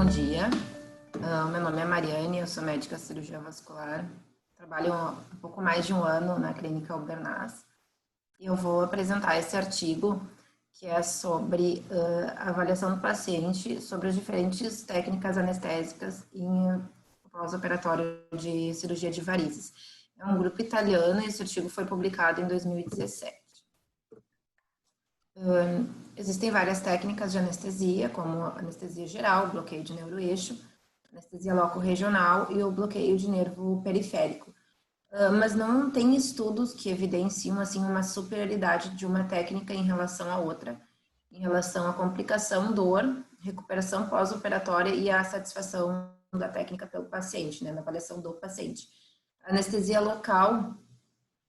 dia. Meu nome é Mariane, eu sou médica cirurgiã vascular. Trabalho um pouco mais de um ano na Clínica Albernaz. E eu vou apresentar esse artigo que é sobre a avaliação do paciente sobre as diferentes técnicas anestésicas em pós-operatório de cirurgia de varizes. É um grupo italiano e esse artigo foi publicado em 2017. Existem várias técnicas de anestesia, como anestesia geral, bloqueio de neuroeixo, anestesia loco-regional e o bloqueio de nervo periférico. Mas não tem estudos que evidenciam assim, uma superioridade de uma técnica em relação à outra, em relação à complicação, dor, recuperação pós-operatória e a satisfação da técnica pelo paciente, né, na avaliação do paciente. A anestesia local,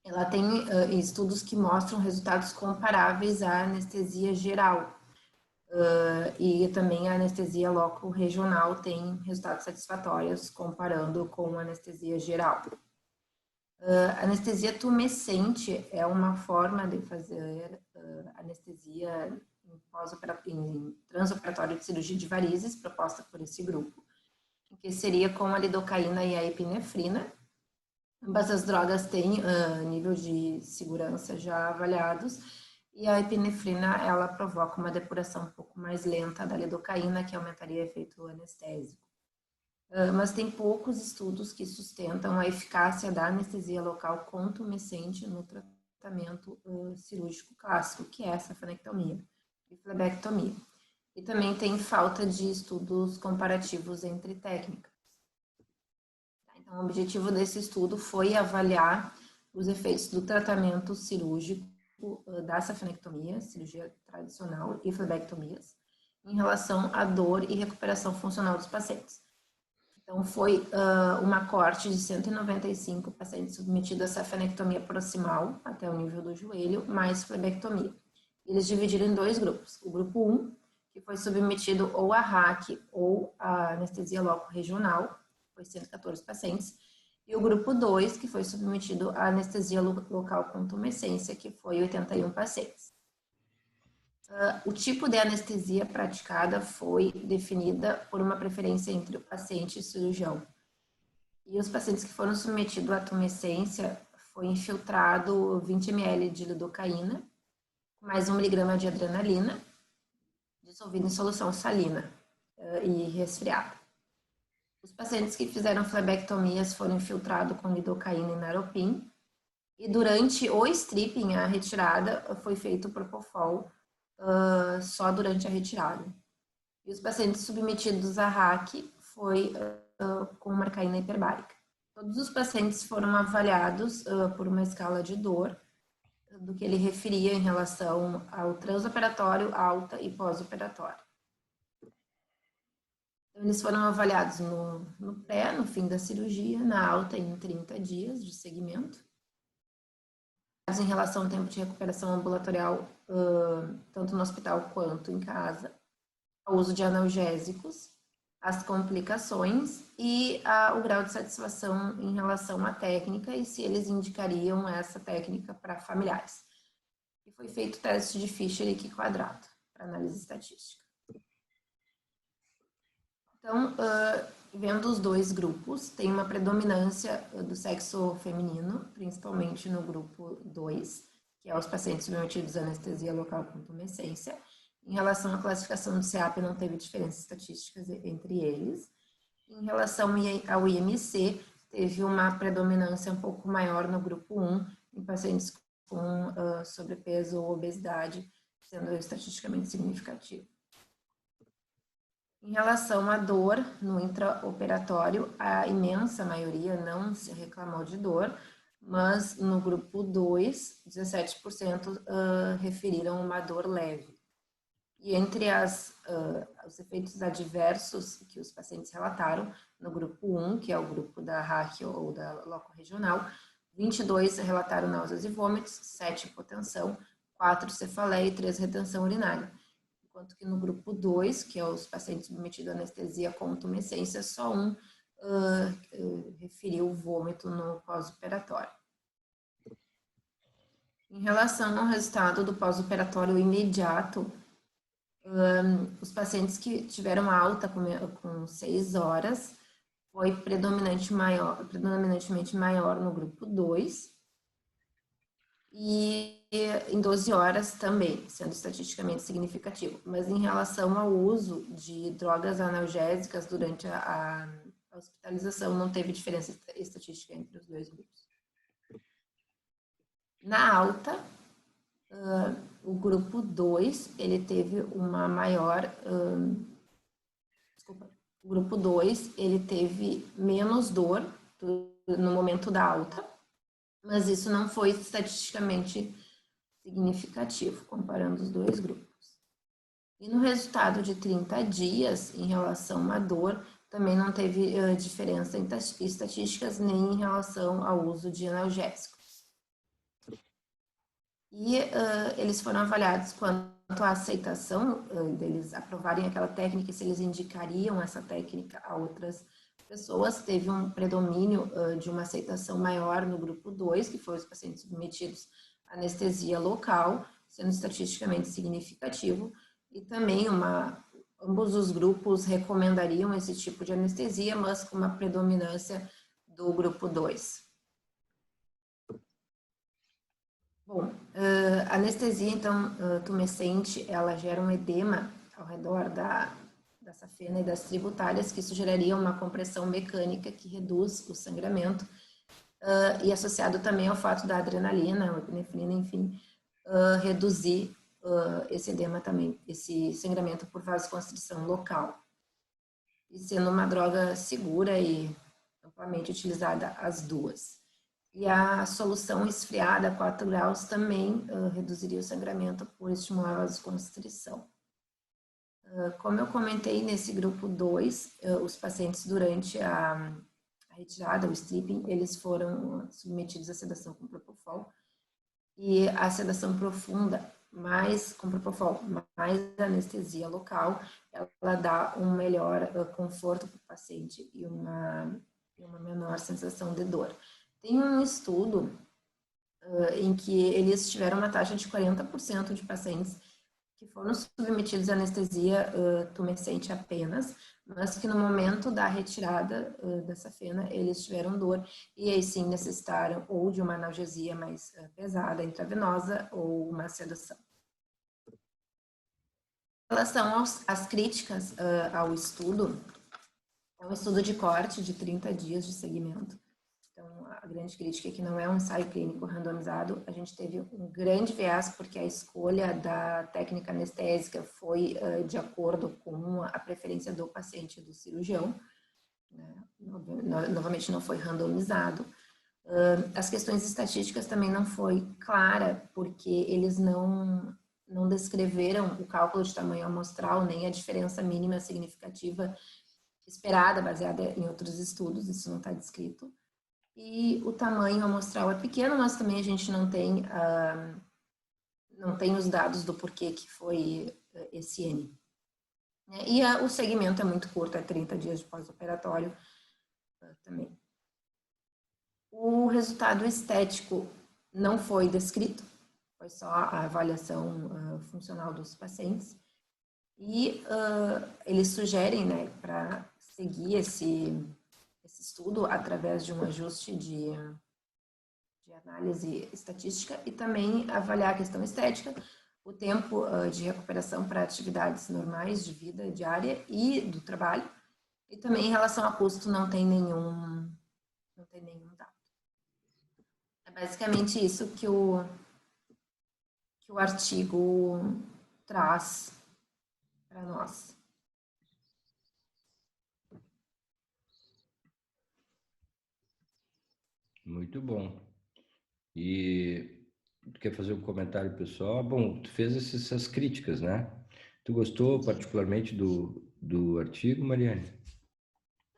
ela tem estudos que mostram resultados comparáveis à anestesia geral. E também a anestesia loco-regional tem resultados satisfatórios comparando com a anestesia geral. A anestesia tumescente é uma forma de fazer anestesia em transoperatório de cirurgia de varizes, proposta por esse grupo, que seria com a lidocaína e a epinefrina. Ambas as drogas têm nível de segurança já avaliados, e a epinefrina, ela provoca uma depuração um pouco mais lenta da lidocaína, que aumentaria o efeito anestésico. Mas tem poucos estudos que sustentam a eficácia da anestesia local contumescente no tratamento cirúrgico clássico, que é essa safanectomia e flebectomia. E também tem falta de estudos comparativos entre técnicas. Então, o objetivo desse estudo foi avaliar os efeitos do tratamento cirúrgico da safanectomia, cirurgia tradicional e flebectomias, em relação à dor e recuperação funcional dos pacientes. Então, foi uma corte de 195 pacientes submetidos a safanectomia proximal, até o nível do joelho, mais flebectomia. Eles dividiram em dois grupos. O grupo 1, que foi submetido ou a RAC ou a anestesia loco-regional, foi 114 pacientes, e o grupo 2, que foi submetido à anestesia local com tumescência, que foi 81 pacientes. O tipo de anestesia praticada foi definida por uma preferência entre o paciente e o cirurgião. E os pacientes que foram submetidos à tumescência foi infiltrado 20 ml de lidocaína, mais 1 miligrama de adrenalina, dissolvido em solução salina e resfriada. Os pacientes que fizeram flebectomias foram infiltrados com lidocaína e naropin, e durante o stripping, a retirada, foi feito propofol só durante a retirada. E os pacientes submetidos à RAC foi com marcaína hiperbárica. Todos os pacientes foram avaliados por uma escala de dor, do que ele referia em relação ao transoperatório, alta e pós-operatório. Então, eles foram avaliados no pré, no fim da cirurgia, na alta em 30 dias de segmento. Em relação ao tempo de recuperação ambulatorial, tanto no hospital quanto em casa, ao uso de analgésicos, as complicações e o grau de satisfação em relação à técnica e se eles indicariam essa técnica para familiares. E foi feito o teste de Fischer e Q-quadrado para análise estatística. Então, vendo os dois grupos, tem uma predominância do sexo feminino, principalmente no grupo 2, que é os pacientes submetidos à anestesia local com tumescência. Em relação à classificação do CEAP, não teve diferenças estatísticas entre eles. Em relação ao IMC, teve uma predominância um pouco maior no grupo 1, em pacientes com sobrepeso ou obesidade, sendo estatisticamente significativo. Em relação à dor no intraoperatório, a imensa maioria não se reclamou de dor, mas no grupo 2, 17% referiram uma dor leve. E entre os efeitos adversos que os pacientes relataram, no grupo 1, que é o grupo da RAC ou da loco-regional, 22 relataram náuseas e vômitos, 7 hipotensão, 4 cefaleia e 3 retenção urinária. Enquanto que no grupo 2, que é os pacientes submetidos à anestesia com tumescência, só um referiu vômito no pós-operatório. Em relação ao resultado do pós-operatório imediato, Os pacientes que tiveram alta com 6 horas foi predominantemente maior no grupo 2 e em 12 horas também, sendo estatisticamente significativo. Mas em relação ao uso de drogas analgésicas durante a hospitalização, não teve diferença estatística entre os dois grupos. Na alta, o grupo 2, ele teve uma maior... o grupo 2, ele teve menos dor no momento da alta, mas isso não foi estatisticamente significativo, comparando os dois grupos. E no resultado de 30 dias, em relação à dor, também não teve diferença em estatísticas nem em relação ao uso de analgésicos. E eles foram avaliados quanto à aceitação deles aprovarem aquela técnica, se eles indicariam essa técnica a outras pessoas. Teve um predomínio de uma aceitação maior no grupo 2, que foram os pacientes submetidos à anestesia local, sendo estatisticamente significativo, e também ambos os grupos recomendariam esse tipo de anestesia, mas com uma predominância do grupo 2. Bom, a anestesia, então, tumescente, ela gera um edema ao redor da safena e das tributárias, que isso geraria uma compressão mecânica que reduz o sangramento, e associado também ao fato da adrenalina, a epinefrina, enfim, reduzir esse edema também, esse sangramento por vasoconstrição local. E sendo uma droga segura e amplamente utilizada as duas. E a solução esfriada a 4 graus também reduziria o sangramento por estimular a vasoconstrição. Como eu comentei, nesse grupo 2, os pacientes durante a retirada, o stripping, eles foram submetidos à sedação com propofol. E a sedação profunda, com propofol, mais anestesia local, ela dá um melhor conforto para o paciente e uma menor sensação de dor. Tem um estudo em que eles tiveram uma taxa de 40% de pacientes que foram submetidos à anestesia tumescente apenas, mas que no momento da retirada da safena eles tiveram dor e aí sim necessitaram ou de uma analgesia mais pesada, intravenosa, ou uma sedação. Em relação às críticas ao estudo, é um estudo de corte de 30 dias de segmento. Então, a grande crítica é que não é um ensaio clínico randomizado. A gente teve um grande viés porque a escolha da técnica anestésica foi de acordo com a preferência do paciente e do cirurgião. Né? Novamente, não foi randomizado. As questões estatísticas também não foi clara, porque eles não descreveram o cálculo de tamanho amostral, nem a diferença mínima significativa esperada, baseada em outros estudos, isso não está descrito. E o tamanho amostral é pequeno, mas também a gente não tem os dados do porquê que foi esse N. E o segmento é muito curto, é 30 dias de pós-operatório também. O resultado estético não foi descrito, foi só a avaliação funcional dos pacientes. E eles sugerem, né, para seguir esse estudo através de um ajuste de análise estatística e também avaliar a questão estética, o tempo de recuperação para atividades normais de vida diária e do trabalho, e também em relação a custo não tem nenhum dado. É basicamente isso que o artigo traz para nós. Muito bom. E tu quer fazer um comentário pessoal? Bom, tu fez essas críticas, né? Tu gostou particularmente do artigo, Mariane?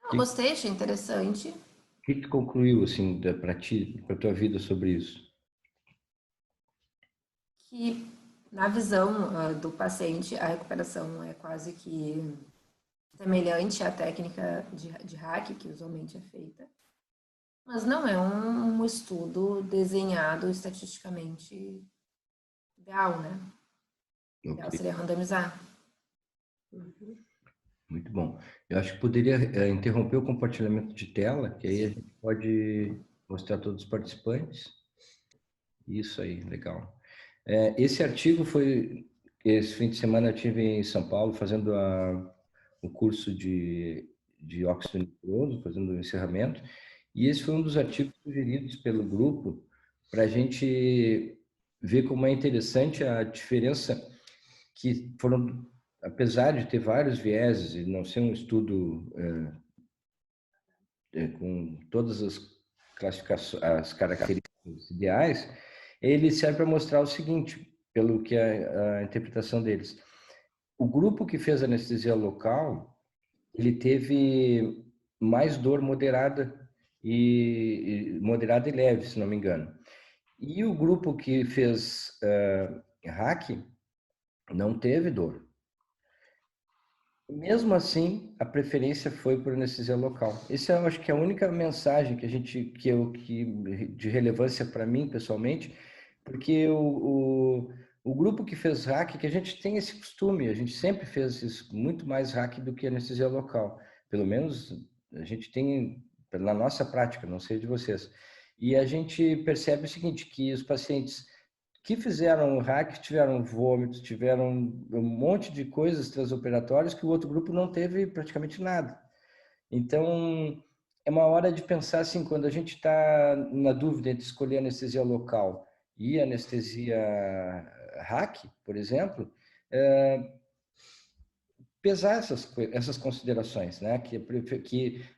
Eu gostei, achei interessante. O que tu concluiu, assim, para ti, para tua vida sobre isso? Que, na visão do paciente, a recuperação é quase que semelhante à técnica de hack, que usualmente é feita, mas não é um estudo desenhado estatisticamente ideal, né? O ideal seria randomizar. Muito bom. Eu acho que poderia interromper o compartilhamento de tela, que aí a gente pode mostrar todos os participantes. Isso aí, legal. Esse artigo foi... Esse fim de semana eu estive em São Paulo fazendo o curso de óxido nitroso, fazendo o encerramento, e esse foi um dos artigos sugeridos pelo grupo para a gente ver como é interessante a diferença que foram, apesar de ter vários vieses e não ser um estudo com todas as classificações, as características ideais, ele serve para mostrar o seguinte, pelo que a interpretação deles. O grupo que fez anestesia local, ele teve mais dor moderada e leve, se não me engano. E o grupo que fez hack não teve dor. Mesmo assim, a preferência foi por anestesia local. Essa eu acho que é a única mensagem que de relevância para mim pessoalmente, porque o grupo que fez hack, que a gente tem esse costume, a gente sempre fez isso, muito mais hack do que anestesia local. Pelo menos a gente tem na nossa prática, não sei de vocês. E a gente percebe o seguinte, que os pacientes que fizeram o hack tiveram vômitos, tiveram um monte de coisas transoperatórias que o outro grupo não teve praticamente nada. Então, é uma hora de pensar assim, quando a gente está na dúvida entre escolher anestesia local e anestesia hack, por exemplo, pesar essas considerações, né? Que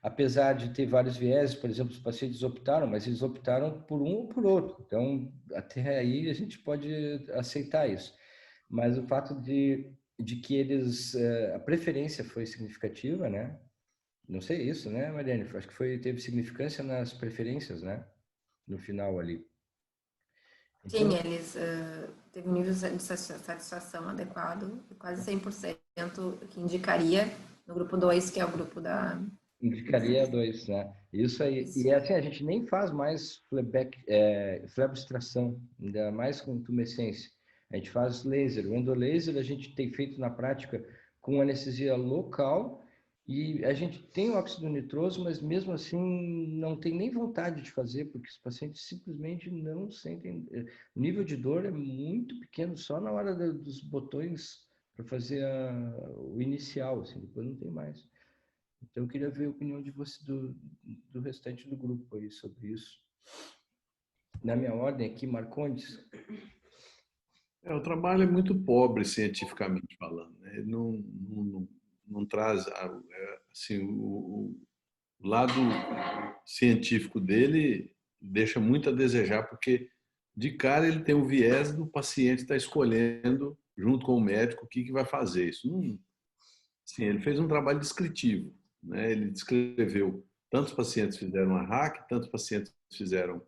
apesar de ter vários vieses, por exemplo, os pacientes optaram, mas eles optaram por um ou por outro. Então, até aí a gente pode aceitar isso. Mas o fato de que eles, a preferência foi significativa, né? Não sei isso, né, Mariane? Acho que teve significância nas preferências, né? No final ali. Sim, Então, eles teve um nível de satisfação adequado, quase 100% que indicaria no grupo 2, que é o grupo da... indicaria dois, né? Isso aí. Isso. E assim, a gente nem faz mais fleboextração, ainda mais com tumescência. A gente faz laser. O endolaser a gente tem feito na prática com anestesia local e a gente tem o óxido nitroso, mas mesmo assim não tem nem vontade de fazer, porque os pacientes simplesmente não sentem. O nível de dor é muito pequeno, só na hora dos botões para fazer o inicial, assim, depois não tem mais. Então, eu queria ver a opinião de você, do restante do grupo aí sobre isso. Na minha ordem aqui, Marcondes. O trabalho é muito pobre cientificamente falando, né? Ele não traz assim, o lado científico dele deixa muito a desejar, porque de cara ele tem o viés do paciente estar escolhendo, junto com o médico, o que vai fazer. Isso não, sim, ele fez um trabalho descritivo, né? Ele descreveu tantos pacientes fizeram a hack, tantos pacientes fizeram.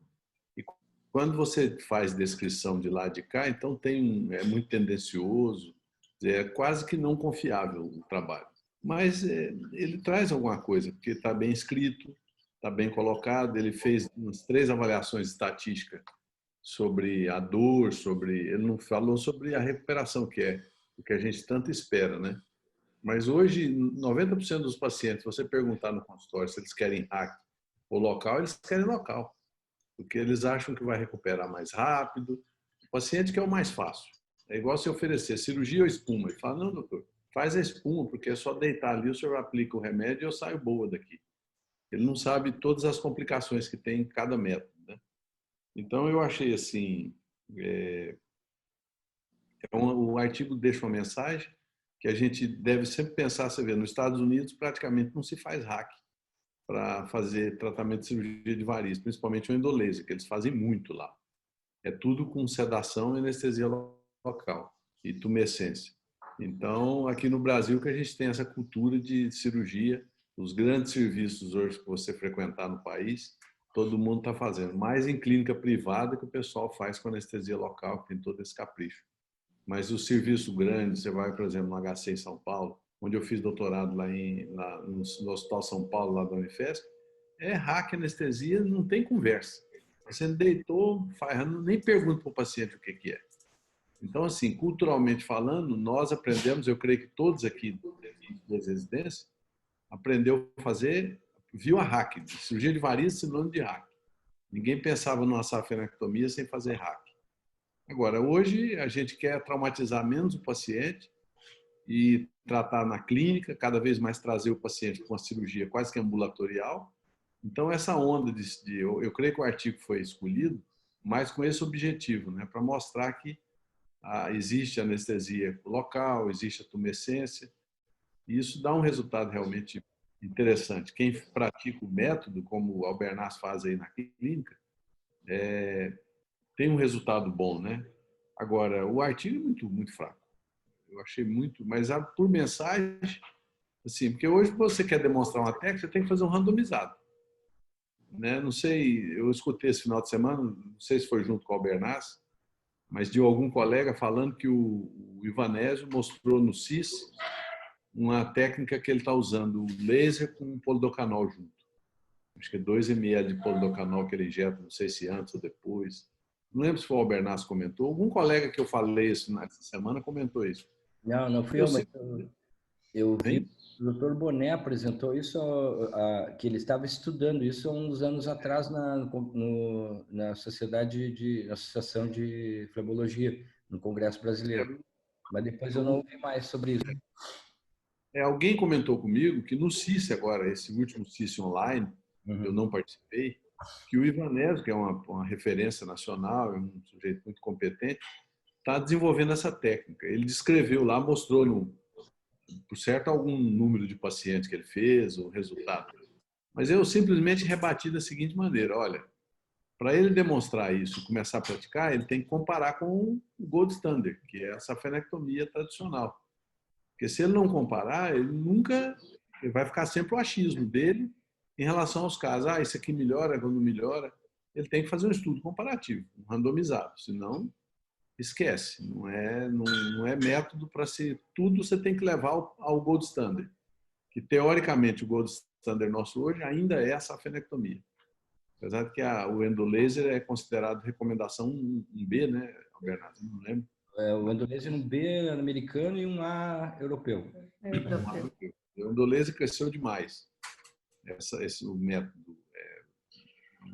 E quando você faz descrição de lá de cá, então é muito tendencioso, é quase que não confiável o trabalho. Mas ele traz alguma coisa, porque está bem escrito, está bem colocado. Ele fez umas 3 avaliações estatísticas sobre a dor, ele não falou sobre a recuperação, que é o que a gente tanto espera, né? Mas hoje, 90% dos pacientes, se você perguntar no consultório se eles querem hack ou local, eles querem local, porque eles acham que vai recuperar mais rápido. O paciente que é o mais fácil. É igual se oferecer cirurgia ou espuma. Ele fala, não, doutor, faz a espuma, porque é só deitar ali, o senhor aplica o remédio e eu saio boa daqui. Ele não sabe todas as complicações que tem em cada método, né? Então, eu achei assim, o artigo deixa uma mensagem que a gente deve sempre pensar, você vê, nos Estados Unidos praticamente não se faz hack para fazer tratamento de cirurgia de varizes, principalmente o endolaser, que eles fazem muito lá. É tudo com sedação e anestesia local e tumescência. Então, aqui no Brasil que a gente tem essa cultura de cirurgia, os grandes serviços hoje que você frequentar no país, todo mundo está fazendo. Mais em clínica privada que o pessoal faz com anestesia local, que tem todo esse capricho. Mas o serviço grande, você vai, por exemplo, no HC em São Paulo, onde eu fiz doutorado lá no Hospital São Paulo, lá da Unifesp, é hack anestesia, não tem conversa. Você deitou, faz, nem pergunta para o paciente o que é. Então, assim, culturalmente falando, nós aprendemos, eu creio que todos aqui das residências, aprendeu a fazer, viu a hack, cirurgia de varizes sinônimo de hack. Ninguém pensava numa safenectomia sem fazer hack. Agora, hoje a gente quer traumatizar menos o paciente e tratar na clínica, cada vez mais trazer o paciente com uma cirurgia quase que ambulatorial. Então, essa onda eu creio que o artigo foi escolhido mais com esse objetivo, né, para mostrar que existe anestesia local, existe a tumescência, e isso dá um resultado realmente interessante. Quem pratica o método, como o Albernaz faz aí na clínica, tem um resultado bom, né? Agora, o artigo é muito fraco. Eu achei muito, mas por mensagem, assim, porque hoje você quer demonstrar uma técnica, você tem que fazer um randomizado, né? Não sei, eu escutei esse final de semana, não sei se foi junto com o Albernaz, mas de algum colega falando que o Ivanésio mostrou no CIS uma técnica que ele está usando, o laser com polidocanol junto. Acho que é 2 ml de polidocanol que ele injeta, não sei se antes ou depois. Não lembro se foi o Albernaz comentou. Algum colega que eu falei isso nessa semana comentou isso. Não fui eu, mas eu vi o Dr. Boné apresentou isso, que ele estava estudando isso há uns anos atrás na Associação de Flebologia, no Congresso Brasileiro. Mas depois eu não ouvi mais sobre isso. Alguém comentou comigo que no CIS agora, esse último CIS online, eu não participei, que o Ivanésio, que é uma referência nacional, é um sujeito muito competente, está desenvolvendo essa técnica. Ele descreveu lá, mostrou por certo algum número de pacientes que ele fez, o resultado. Mas eu simplesmente rebati da seguinte maneira: olha, para ele demonstrar isso e começar a praticar, ele tem que comparar com o gold standard, que é a safenectomia tradicional. Porque se ele não comparar, ele vai ficar sempre o achismo dele em relação aos casos. Isso aqui melhora, não melhora. Ele tem que fazer um estudo comparativo, randomizado, senão esquece. Não é método para ser tudo, você tem que levar ao gold standard, que teoricamente o gold standard nosso hoje ainda é a safenectomia. Apesar de que o endolaser é considerado recomendação 1B, né, Bernardo? Não lembro. O endolaser um B americano e um A europeu. O endolaser cresceu demais, o método.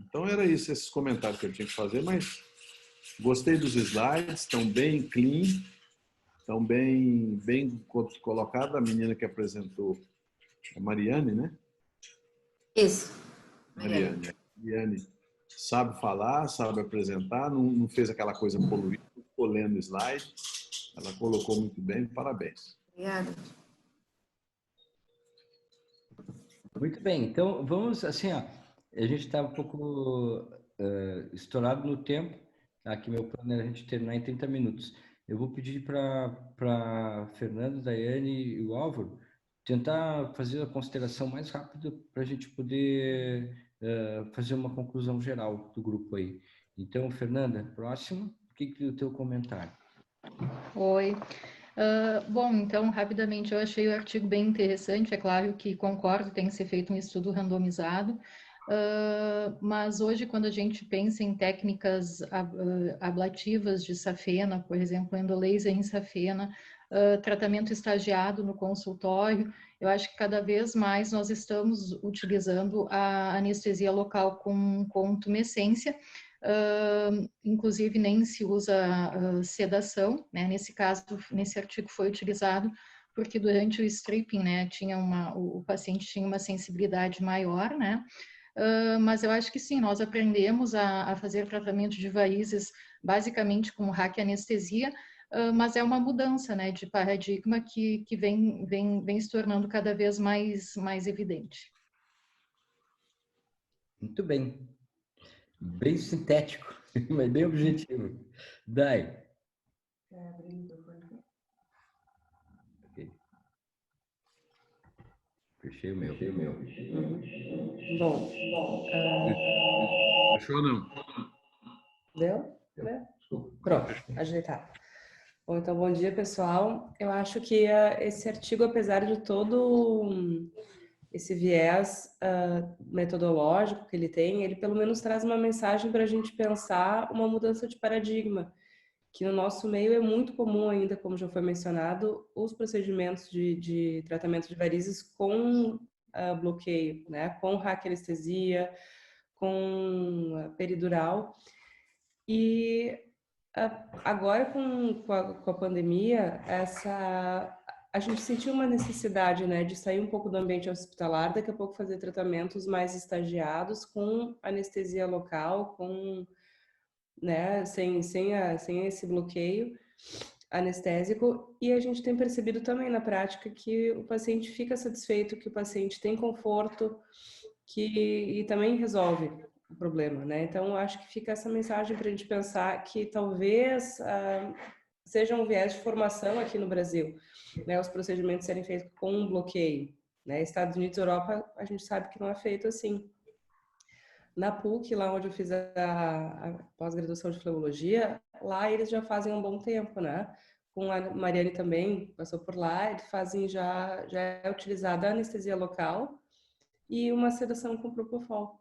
Então era isso, esses comentários que eu tinha que fazer, mas gostei dos slides, estão bem clean, estão bem colocados. A menina que apresentou, a Mariane, né? Isso. Mariane sabe falar, sabe apresentar, não fez aquela coisa poluída, ficou lendo o slide. Ela colocou muito bem, parabéns. Obrigada. Muito bem, então vamos assim, a gente está um pouco estourado no tempo, tá? Aqui meu plano é a gente terminar em 30 minutos. Eu vou pedir para Fernando, Daiane e o Álvaro tentar fazer a consideração mais rápida para a gente poder fazer uma conclusão geral do grupo aí. Então, Fernanda, próximo, o que é o teu comentário? Oi. Bom, então, rapidamente, eu achei o artigo bem interessante. É claro que concordo, tem que ser feito um estudo randomizado, mas hoje, quando a gente pensa em técnicas ablativas de safena, por exemplo, endolaser em safena, tratamento estagiado no consultório, eu acho que cada vez mais nós estamos utilizando a anestesia local com tumescência. Inclusive nem se usa sedação, né? Nesse caso, nesse artigo foi utilizado porque durante o stripping, né, o paciente tinha uma sensibilidade maior, né? Mas eu acho que sim, nós aprendemos a fazer tratamento de varizes basicamente com hack anestesia, mas é uma mudança, né, de paradigma que vem se tornando cada vez mais evidente. Muito bem. Bem sintético, mas bem objetivo. Dai. Okay. Fechei o meu. Bom. Fechou não? Deu? Pronto, ajeitado. Bom, então, bom dia, pessoal. Eu acho que esse artigo, apesar de todo esse viés metodológico que ele tem, ele pelo menos traz uma mensagem para a gente pensar uma mudança de paradigma, que no nosso meio é muito comum ainda, como já foi mencionado, os procedimentos de tratamento de varizes com bloqueio, né? Com raquianestesia, com peridural. E agora, com a pandemia, a gente sentiu uma necessidade, né, de sair um pouco do ambiente hospitalar, daqui a pouco fazer tratamentos mais estagiados com anestesia local, né, sem esse bloqueio anestésico. E a gente tem percebido também na prática que o paciente fica satisfeito, que o paciente tem conforto, e também resolve o problema, né? Então, eu acho que fica essa mensagem para a gente pensar que talvez seja um viés de formação aqui no Brasil, né? Os procedimentos serem feitos com um bloqueio, né? Estados Unidos e Europa, a gente sabe que não é feito assim. Na PUC, lá onde eu fiz a pós-graduação de flebologia, lá eles já fazem um bom tempo, né? Com a Mariane também passou por lá, eles fazem já é utilizada a anestesia local e uma sedação com propofol.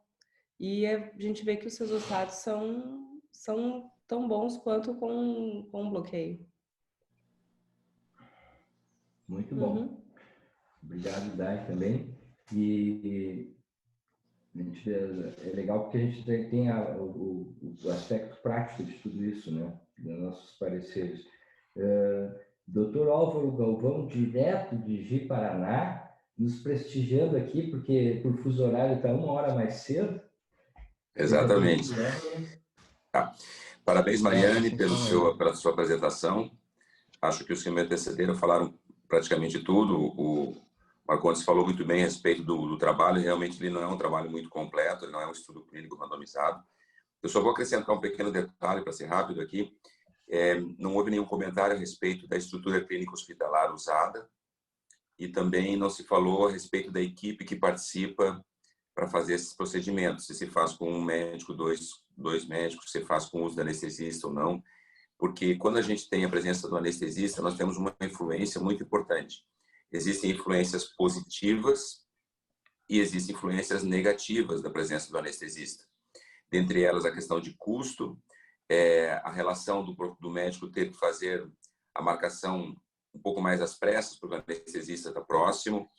E a gente vê que os resultados são tão bons quanto com bloqueio. Muito bom. Obrigado, Dai, também. E é legal porque a gente tem o aspecto prático de tudo isso, né? Dos nossos pareceres. Dr. Álvaro Galvão, direto de Ji-Paraná, nos prestigiando aqui, porque por fuso horário está 1 hora mais cedo. Exatamente. Parabéns, Mariane, pela sua apresentação. Acho que os que me antecederam falaram praticamente tudo. O Marcondes falou muito bem a respeito do trabalho. Realmente, ele não é um trabalho muito completo, ele não é um estudo clínico randomizado. Eu só vou acrescentar um pequeno detalhe para ser rápido aqui. Não houve nenhum comentário a respeito da estrutura clínica hospitalar usada e também não se falou a respeito da equipe que participa para fazer esses procedimentos, se faz com um médico, dois médicos, se faz com o uso da anestesista ou não, porque quando a gente tem a presença do anestesista, nós temos uma influência muito importante. Existem influências positivas e existem influências negativas da presença do anestesista. Dentre elas, a questão de custo, a relação do médico ter que fazer a marcação um pouco mais às pressas, porque o anestesista está próximo.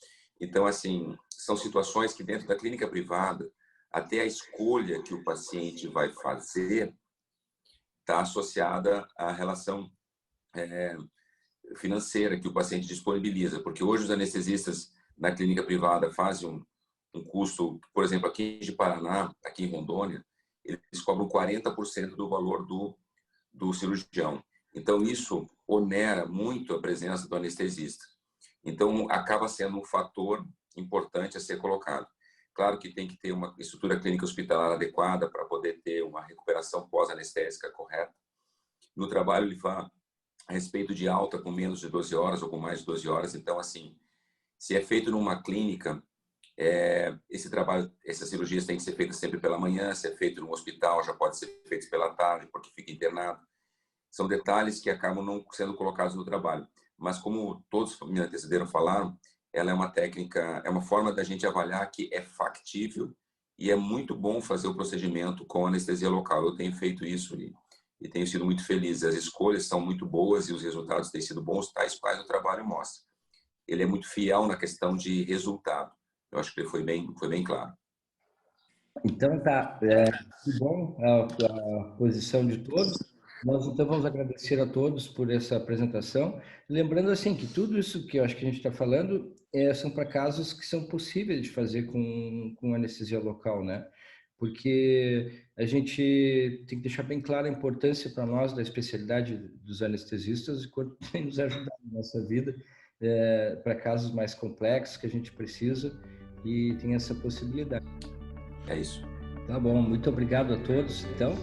Então, assim, são situações que dentro da clínica privada, até a escolha que o paciente vai fazer está associada à relação financeira que o paciente disponibiliza, porque hoje os anestesistas na clínica privada fazem um custo, por exemplo, aqui de Paraná, aqui em Rondônia, eles cobram 40% do valor do cirurgião. Então, isso onera muito a presença do anestesista. Então, acaba sendo um fator importante a ser colocado. Claro que tem que ter uma estrutura clínica hospitalar adequada para poder ter uma recuperação pós-anestésica correta. No trabalho, ele fala a respeito de alta com menos de 12 horas ou com mais de 12 horas. Então, assim, se é feito numa clínica, esse trabalho, essas cirurgias têm que ser feitas sempre pela manhã. Se é feito num hospital, já pode ser feito pela tarde, porque fica internado. São detalhes que acabam não sendo colocados no trabalho. Mas como todos me antecederam falaram, ela é uma técnica, é uma forma da gente avaliar que é factível e é muito bom fazer o procedimento com anestesia local. Eu tenho feito isso e tenho sido muito feliz. As escolhas são muito boas e os resultados têm sido bons, tais quais o trabalho mostra. Ele é muito fiel na questão de resultado. Eu acho que ele foi bem claro. Então tá, que bom a posição de todos. Nós então vamos agradecer a todos por essa apresentação. Lembrando assim que tudo isso que eu acho que a gente está falando são para casos que são possíveis de fazer com anestesia local, né? Porque a gente tem que deixar bem clara a importância para nós da especialidade dos anestesistas e quanto tem nos ajudado na nossa vida para casos mais complexos que a gente precisa e tem essa possibilidade. É isso. Tá bom, muito obrigado a todos, então.